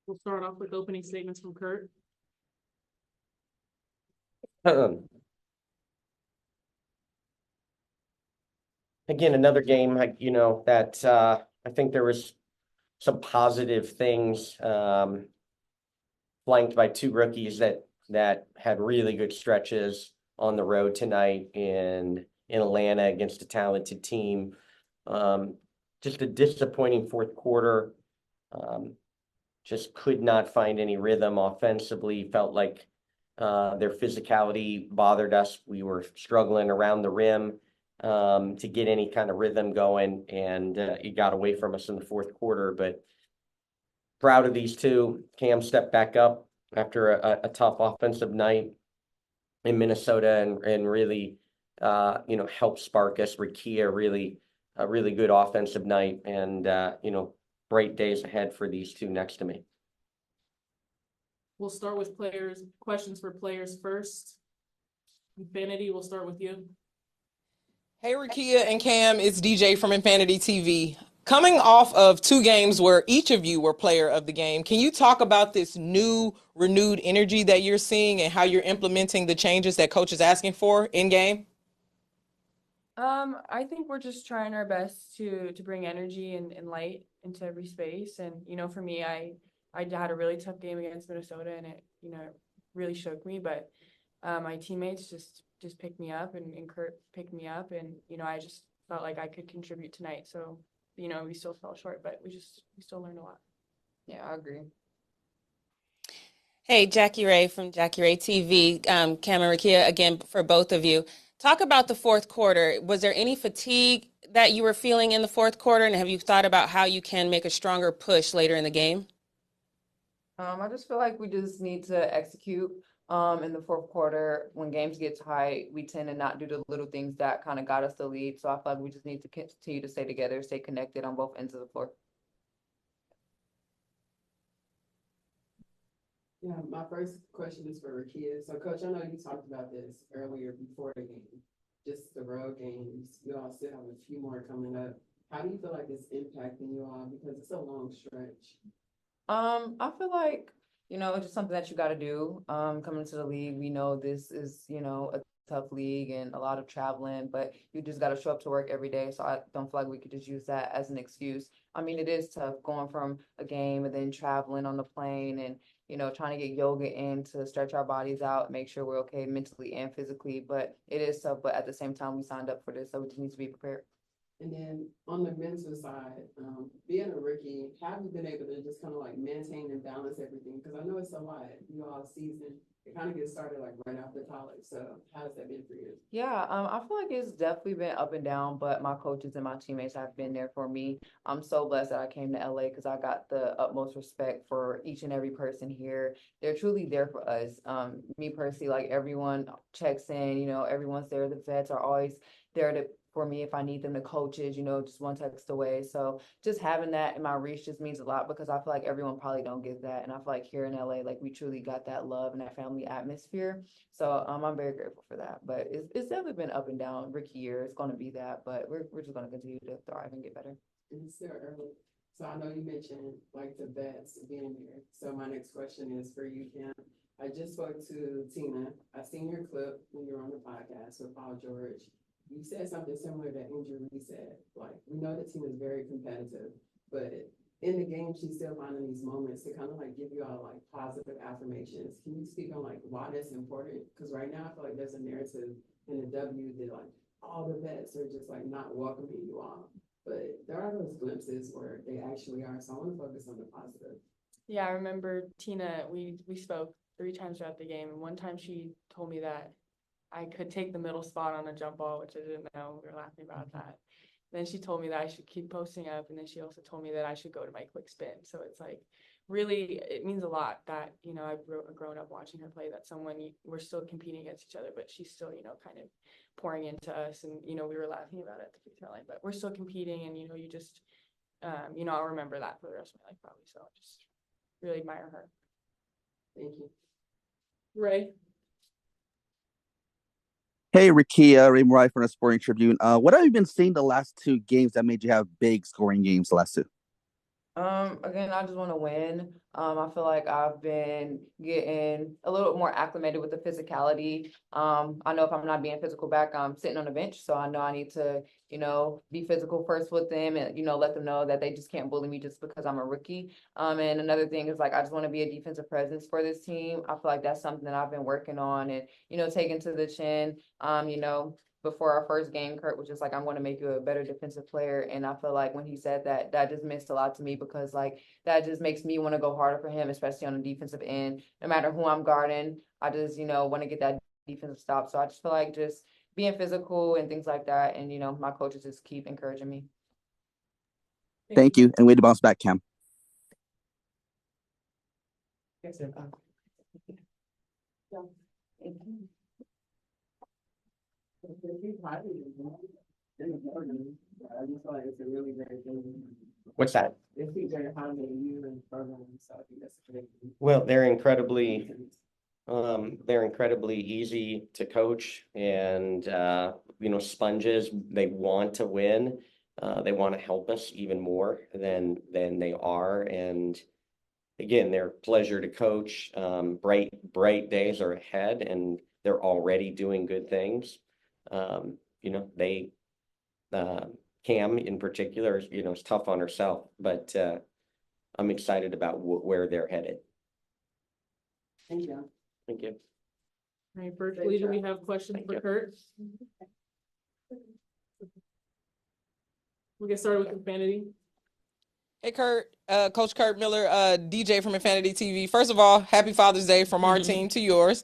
We'll start off with opening statements from Curt. Again, another game, that I think there was some positive things, flanked by two rookies that had really good stretches on the road tonight in Atlanta against a talented team. Just a disappointing fourth quarter. Just could not find any rhythm offensively. Felt like their physicality bothered us. We were struggling around the rim to get any kind of rhythm going, and it got away from us in the fourth quarter. But proud of these two. Cam stepped back up after a tough offensive night in Minnesota and really helped spark us. Rickea really a really good offensive night, and bright days ahead for these two next to me. We'll start with questions for players first. Infinity, we'll start with you. Hey, Rickea and Cam, it's DJ from Infinity TV. Coming off of two games where each of you were player of the game, can you talk about this new, renewed energy that you're seeing and how you're implementing the changes that coach is asking for in game? I think we're just trying our best to bring energy and light into every space. And, for me, I had a really tough game against Minnesota, and it, really shook me. But my teammates just picked me up, and Curt picked me up. And, I just felt like I could contribute tonight. So, we still fell short, but we still learned a lot. Yeah, I agree. Hey, Jackie Ray from Jackie Ray TV. Cam and Rickea, again, for both of you. Talk about the fourth quarter. Was there any fatigue that you were feeling in the fourth quarter? And have you thought about how you can make a stronger push later in the game? I just feel like we just need to execute in the fourth quarter. When games get tight, we tend to not do the little things that kind of got us the lead. So I feel like we just need to continue to stay together, stay connected on both ends of the floor. Yeah, my first question is for Rickea. So, Coach, I know you talked about this earlier before the game, just the road games. You all still have a few more coming up. How do you feel like it's impacting you all? Because it's a long stretch. I feel like, it's just something that you got to do. Coming to the league, we know this is, a tough league and a lot of traveling, but you just got to show up to work every day. So I don't feel like we could just use that as an excuse. I mean, it is tough going from a game and then traveling on the plane and, trying to get yoga in to stretch our bodies out, make sure we're okay mentally and physically. But it is tough. But at the same time, we signed up for this, so we just need to be prepared. And then on the mental side, being a rookie, have you been able to just kind of like maintain and balance everything? Because I know it's a lot. You all season, it kind of gets started like right after college. So how's that been for you? Yeah, I feel like it's definitely been up and down, but my coaches and my teammates have been there for me. I'm so blessed that I came to LA because I got the utmost respect for each and every person here. They're truly there for us. Me personally, like everyone checks in, everyone's there. The vets are always there for me if I need them, the coaches, just one text away. So just having that in my reach just means a lot because I feel like everyone probably don't get that. And I feel like here in LA, like we truly got that love and that family atmosphere. So I'm very grateful for that. But it's definitely been up and down. Rookie year, it's going to be that, but we're just going to continue to thrive and get better. It's still early. So I know you mentioned like the vets being here. So my next question is for you, Cam. I just spoke to Tina. I seen your clip when you were on the podcast with Paul George. You said something similar that Andrew Reed said. Like, we know the team is very competitive, but in the game, she's still finding these moments to kind of like give you all like positive affirmations. Can you speak on like why that's important? Because right now I feel like there's a narrative in the W that like all the vets are just like not welcoming you all. But there are those glimpses where they actually are. So I want to focus on the positive. Yeah, I remember Tina, we spoke 3 times throughout the game. And one time she told me that I could take the middle spot on a jump ball, which I didn't know. We were laughing about that. Then she told me that I should keep posting up. And then she also told me that I should go to my quick spin. So it's like, really, it means a lot that, I've grown up watching her play, that we're still competing against each other, but she's still, kind of pouring into us. And, we were laughing about it at the free throw line, but we're still competing. And, you just, I'll remember that for the rest of my life, probably. So I just really admire her. Thank you. Ray. Hey, Rickea, Ray Murray from the Sporting Tribune. What have you been seeing the last 2 games that made you have big scoring games the last 2? Again, I just want to win. I feel like I've been getting a little more acclimated with the physicality. I know if I'm not being physical back, I'm sitting on the bench. So I know I need to, be physical first with them and, let them know that they just can't bully me just because I'm a rookie. And another thing is like, I just want to be a defensive presence for this team. I feel like that's something that I've been working on and, taking to the chin. Before our first game, Curt was just like, I'm going to make you a better defensive player. And I feel like when he said that, that just meant a lot to me because like that just makes me want to go harder for him, especially on the defensive end. No matter who I'm guarding, I just, want to get that defensive stop. So I just feel like just being physical and things like that. And, my coaches just keep encouraging me. Thank you. And way to bounce back, Cam. I just feel like it's a really great thing. What's that? They feature how many you in the program, so I think that's a great thing. Well, they're incredibly easy to coach and, sponges. They want to win. They want to help us even more than they are. And again, they're a pleasure to coach. Bright days are ahead and they're already doing good things. Cam in particular, is tough on herself, but I'm excited about where they're headed. Thank you. Thank you. All right, virtually, do we have questions for Curt? We'll get started with Infinity. Hey, Curt, Coach Curt Miller, DJ from Infinity TV. First of all, happy Father's Day from our team to yours.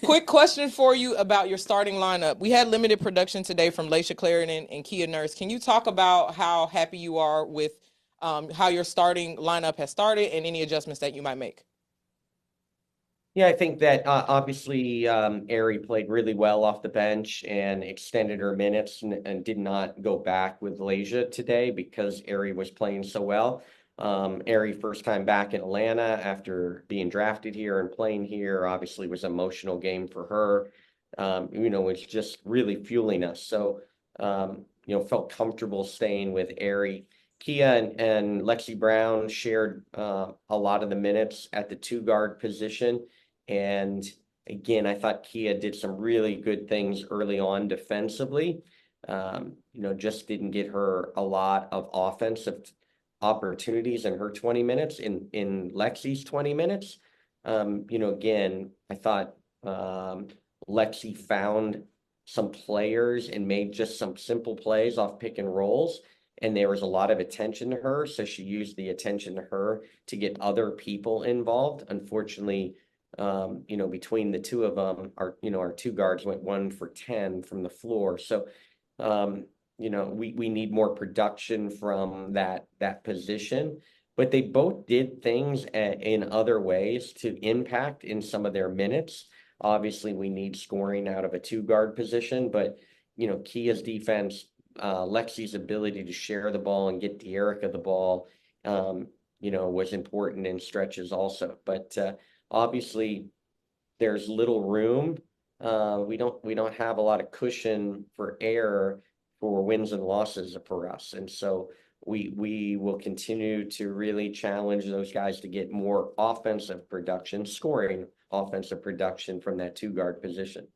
Quick question for you about your starting lineup. We had limited production today from Laisha Clarendon and Kia Nurse. Can you talk about how happy you are with how your starting lineup has started and any adjustments that you might make? Yeah, I think that obviously Ari played really well off the bench and extended her minutes and did not go back with Laisha today because Ari was playing so well. Ari first time back in Atlanta after being drafted here and playing here, obviously was an emotional game for her. Was just really fueling us. So, felt comfortable staying with Ari. Kia and Lexi Brown shared a lot of the minutes at the 2-guard position. And again, I thought Kia did some really good things early on defensively. Just didn't get her a lot of offensive opportunities in her 20 minutes, in Lexi's 20 minutes. Again, I thought Lexi found some players and made just some simple plays off pick and rolls. And there was a lot of attention to her. So she used the attention to her to get other people involved. Unfortunately, between the two of them, our 2 guards went 1 for 10 from the floor. So, we need more production from that position, but they both did things in other ways to impact in some of their minutes. Obviously, we need scoring out of a 2-guard position, but, Kia's defense, Lexi's ability to share the ball and get De'Erica the ball, was important in stretches also. But, obviously, there's little room. We don't have a lot of cushion for error for wins and losses for us, and so we will continue to really challenge those guys to get more offensive production, scoring offensive production from that 2-guard position.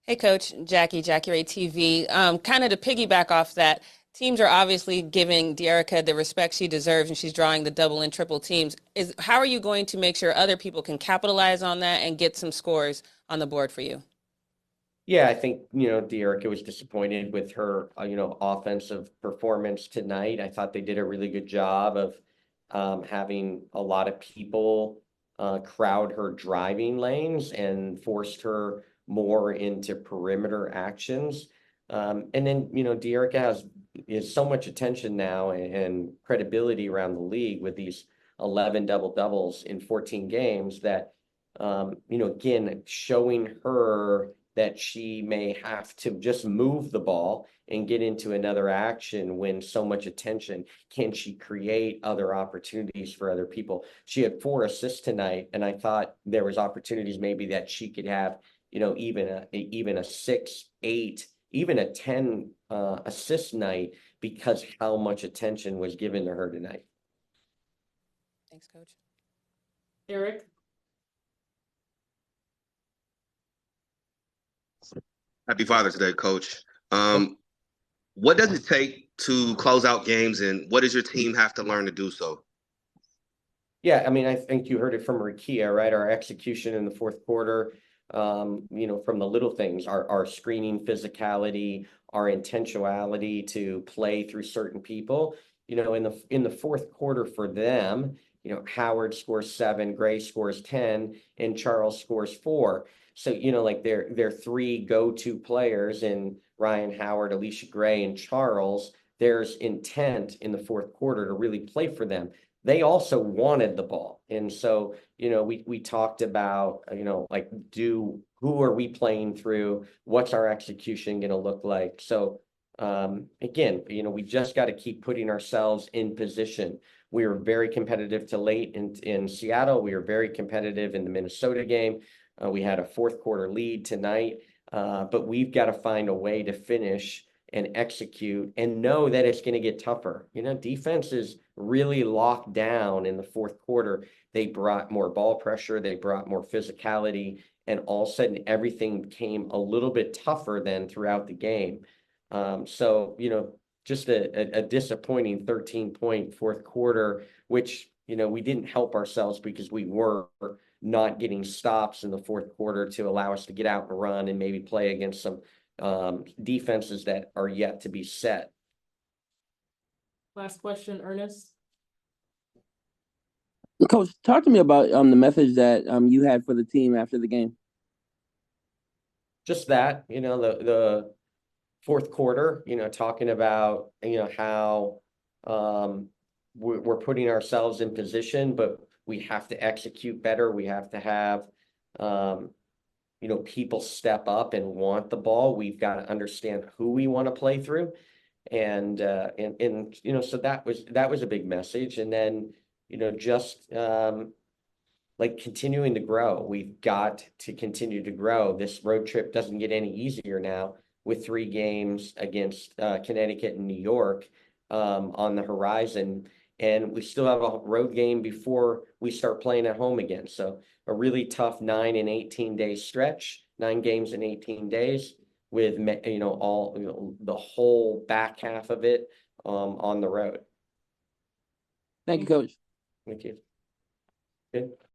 Hey, Coach, Jackie Ray TV. Kind of to piggyback off that, teams are obviously giving De'Erica the respect she deserves, and she's drawing the double and triple teams. How are you going to make sure other people can capitalize on that and get some scores on the board for you? Yeah, I think, De'Erica was disappointed with her, offensive performance tonight. I thought they did a really good job of having a lot of people crowd her driving lanes and forced her more into perimeter actions. And then, De'Erica is so much attention now and credibility around the league with these 11 double-doubles in 14 games that, again, showing her that she may have to just move the ball and get into another action when so much attention. Can she create other opportunities for other people? She had 4 assists tonight, and I thought there was opportunities maybe that she could have, even a 6, 8, even a 10 assist night, because how much attention was given to her tonight. Thanks, Coach. Eric? Happy Father's Day, Coach. What does it take to close out games, and what does your team have to learn to do so? Yeah, I mean, I think you heard it from Rickea, right? Our execution in the fourth quarter, you know, from the little things, our screening physicality, our intentionality to play through certain people. You know, in the fourth quarter for them, you know, Howard scores 7, Gray scores 10, and Charles scores 4. So, you know, like they're 3 go-to players in Ryan Howard, Alicia Gray, and Charles. There's intent in the fourth quarter to really play for them. They also wanted the ball. And so, you know, we talked about, you know, like, who are we playing through? What's our execution going to look like? So, again, you know, we just got to keep putting ourselves in position. We were very competitive to late in Seattle. We were very competitive in the Minnesota game. We had a fourth quarter lead tonight, but we've got to find a way to finish and execute and know that it's going to get tougher. You know, defense is really locked down in the fourth quarter. They brought more ball pressure. They brought more physicality. And all of a sudden, everything became a little bit tougher than throughout the game. So, you know, just a disappointing 13-point fourth quarter, which, you know, we didn't help ourselves because we were not getting stops in the fourth quarter to allow us to get out and run and maybe play against some defenses that are yet to be set. Last question, Ernest? Coach, talk to me about the message that you had for the team after the game. Just that, you know, the fourth quarter, you know, talking about, you know, how we're putting ourselves in position, but we have to execute better. We have to have you know, people step up and want the ball. We've got to understand who we want to play through. And you know, so that was a big message. And then, you know, just like continuing to grow. We've got to continue to grow. This road trip doesn't get any easier now with 3 games against Connecticut and New York on the horizon. And we still have a road game before we start playing at home again. So a really tough 9 and 18 day stretch, 9 games in 18 days with, you know, all, you know, the whole back half of it on the road. Thank you, Coach. Thank you. Good.